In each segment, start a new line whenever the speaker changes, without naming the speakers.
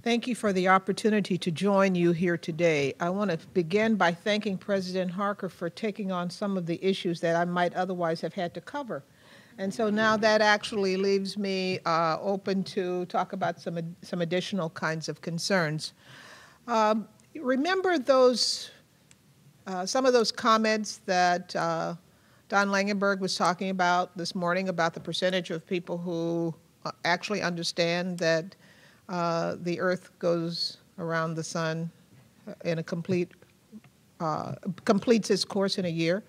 Thank you for the opportunity to join you here today. I want to begin by thanking President Harker for taking on some of the issues that I might otherwise have had to cover. And so now that actually leaves me open to talk about some additional kinds of concerns. Remember those some of those comments that Don Langenberg was talking about this morning about the percentage of people who actually understand that the Earth goes around the sun in a completes its course in a year.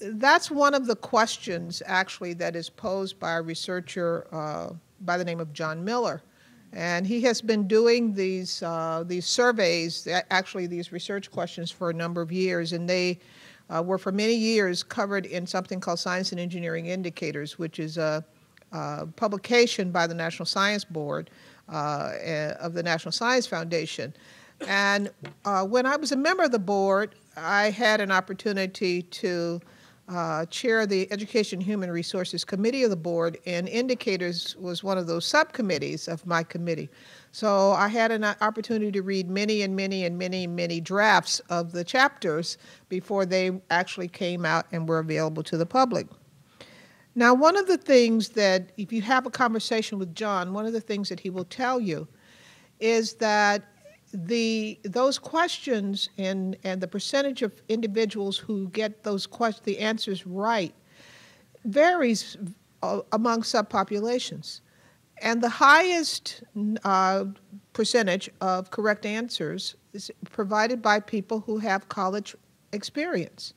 That's one of the questions, actually, that is posed by a researcher by the name of John Miller. And he has been doing these surveys, actually these research questions, for a number of years. And they were for many years covered in something called Science and Engineering Indicators, which is a publication by the National Science Board of the National Science Foundation. And when I was a member of the board, I had an opportunity to chair the Education and Human Resources Committee of the board, and Indicators was one of those subcommittees of my committee. So I had an opportunity to read many drafts of the chapters before they actually came out and were available to the public. Now, one of the things that, if you have a conversation with John, one of the things that he will tell you is that those questions and the percentage of individuals who get the answers right varies among subpopulations. And the highest percentage of correct answers is provided by people who have college experience.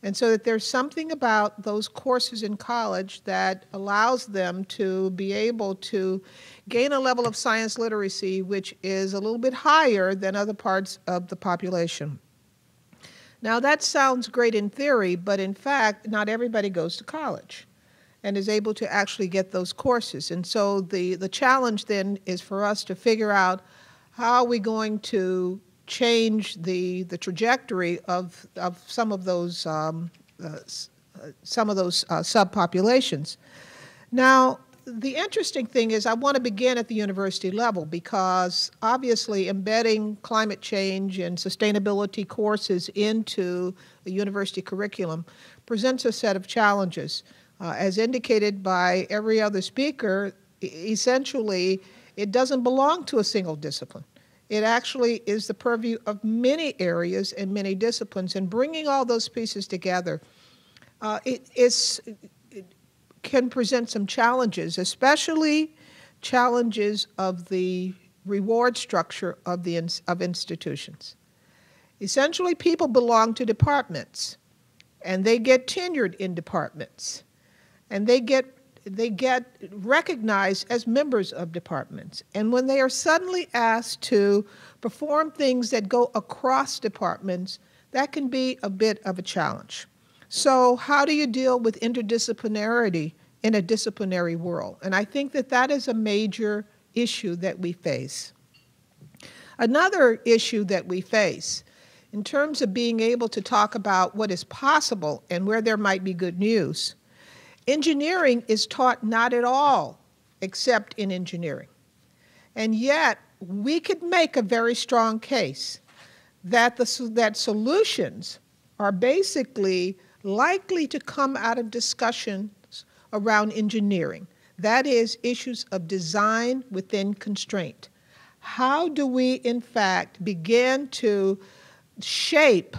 And so that there's something about those courses in college that allows them to be able to gain a level of science literacy which is a little bit higher than other parts of the population. Now, that sounds great in theory, but in fact, not everybody goes to college and is able to actually get those courses. And so the challenge then is for us to figure out how are we going to change the trajectory of some of those subpopulations. Now, the interesting thing is I want to begin at the university level because obviously embedding climate change and sustainability courses into the university curriculum presents a set of challenges. As indicated by every other speaker, essentially it doesn't belong to a single discipline. It actually is the purview of many areas and many disciplines, and bringing all those pieces together can present some challenges, especially challenges of the reward structure of institutions. Essentially, people belong to departments, and they get tenured in departments, and they get recognized as members of departments. And when they are suddenly asked to perform things that go across departments, that can be a bit of a challenge. So how do you deal with interdisciplinarity in a disciplinary world? And I think that that is a major issue that we face. Another issue that we face in terms of being able to talk about what is possible and where there might be good news, engineering is taught not at all except in engineering. And yet, we could make a very strong case that that solutions are basically likely to come out of discussions around engineering. That is, issues of design within constraint. How do we, in fact, begin to shape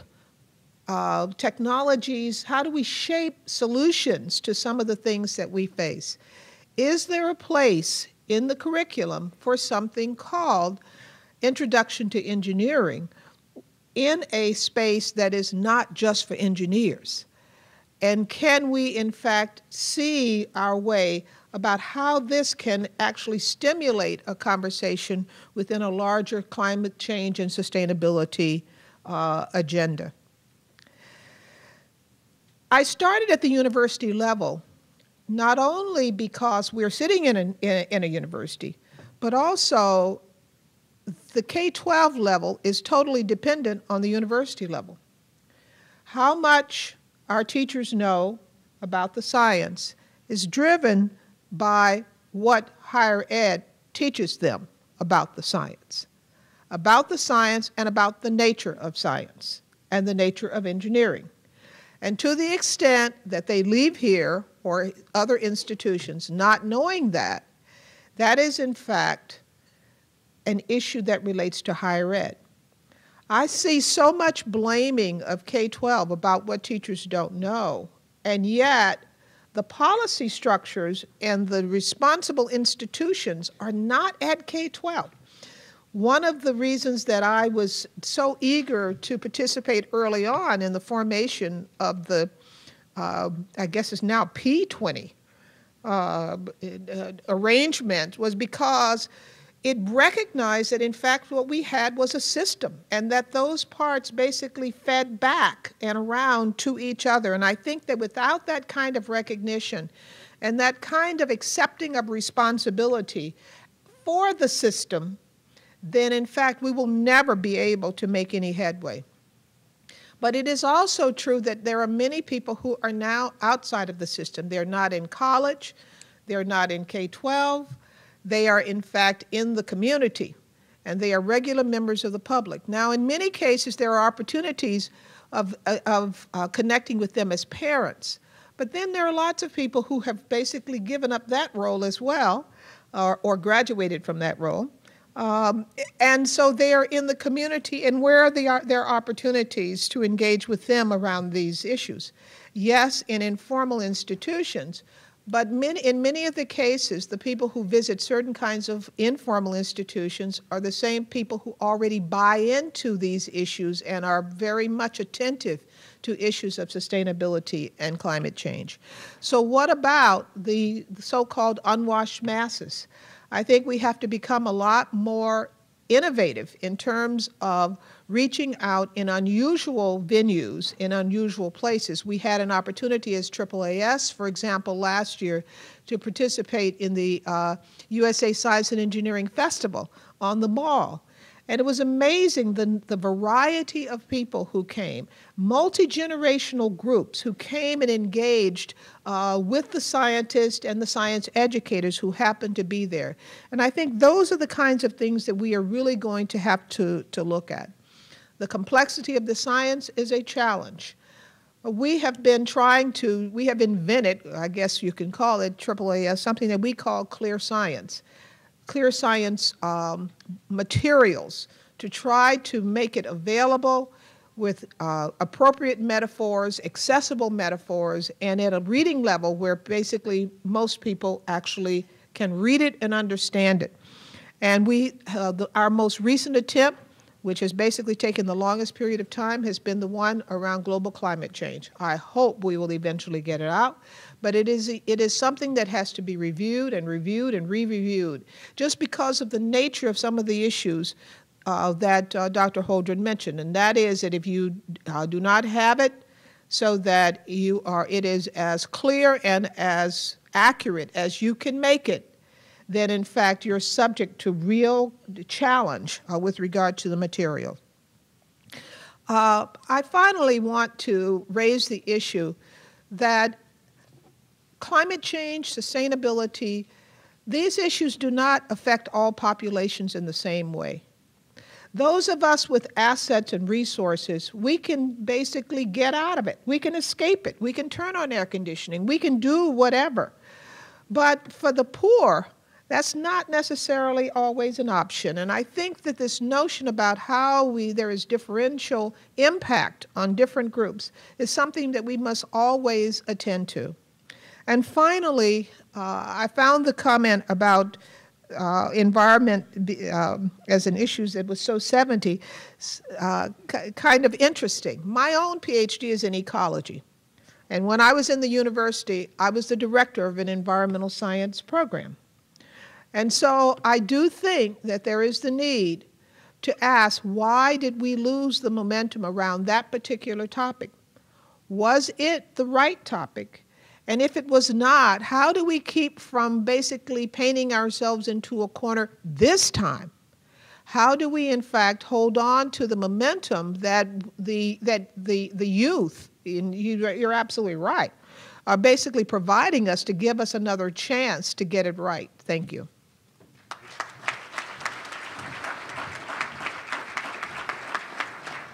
technologies? How do we shape solutions to some of the things that we face? Is there a place in the curriculum for something called Introduction to Engineering in a space that is not just for engineers? And can we, in fact, see our way about how this can actually stimulate a conversation within a larger climate change and sustainability agenda? I started at the university level, not only because we're sitting in a university, but also the K-12 level is totally dependent on the university level. How much our teachers know about the science is driven by what higher ed teaches them. about the science and about the nature of science and the nature of engineering. And to the extent that they leave here or other institutions not knowing that, that is in fact an issue that relates to higher ed. I see so much blaming of K-12 about what teachers don't know, and yet the policy structures and the responsible institutions are not at K-12. One of the reasons that I was so eager to participate early on in the formation of the, I guess it's now P20 arrangement was because it recognized that in fact what we had was a system and that those parts basically fed back and around to each other. And I think that without that kind of recognition and that kind of accepting of responsibility for the system, then in fact we will never be able to make any headway. But it is also true that there are many people who are now outside of the system. They're not in college, they're not in K-12, they are in fact in the community, and they are regular members of the public. Now in many cases there are opportunities of connecting with them as parents, but then there are lots of people who have basically given up that role as well, or graduated from that role. And so they are in the community, and where are their opportunities to engage with them around these issues? Yes, in informal institutions, but in many of the cases, the people who visit certain kinds of informal institutions are the same people who already buy into these issues and are very much attentive to issues of sustainability and climate change. So what about the so-called unwashed masses? I think we have to become a lot more innovative in terms of reaching out in unusual venues, in unusual places. We had an opportunity as AAAS, for example, last year to participate in the USA Science and Engineering Festival on the Mall. And it was amazing the variety of people who came, multi-generational groups who came and engaged with the scientists and the science educators who happened to be there. And I think those are the kinds of things that we are really going to have to look at. The complexity of the science is a challenge. We have invented, I guess you can call it, AAAS, something that we call clear science materials to try to make it available with appropriate metaphors, accessible metaphors, and at a reading level where basically most people actually can read it and understand it. And our most recent attempt, which has basically taken the longest period of time, has been the one around global climate change. I hope we will eventually get it out, but it is something that has to be reviewed and reviewed and re-reviewed, just because of the nature of some of the issues that Dr. Holdren mentioned, and that is that if you do not have it so that it is as clear and as accurate as you can make it, then in fact you're subject to real challenge with regard to the material. I finally want to raise the issue that climate change, sustainability, these issues do not affect all populations in the same way. Those of us with assets and resources, we can basically get out of it. We can escape it. We can turn on air conditioning. We can do whatever. But for the poor, that's not necessarily always an option. And I think that this notion about how there is differential impact on different groups is something that we must always attend to. And finally, I found the comment about environment as an issue that was so 70 kind of interesting. My own PhD is in ecology. And when I was in the university, I was the director of an environmental science program. And so I do think that there is the need to ask, why did we lose the momentum around that particular topic? Was it the right topic? And if it was not, how do we keep from basically painting ourselves into a corner this time? How do we, in fact, hold on to the momentum that the youth, and you're absolutely right, are basically providing us to give us another chance to get it right? Thank you.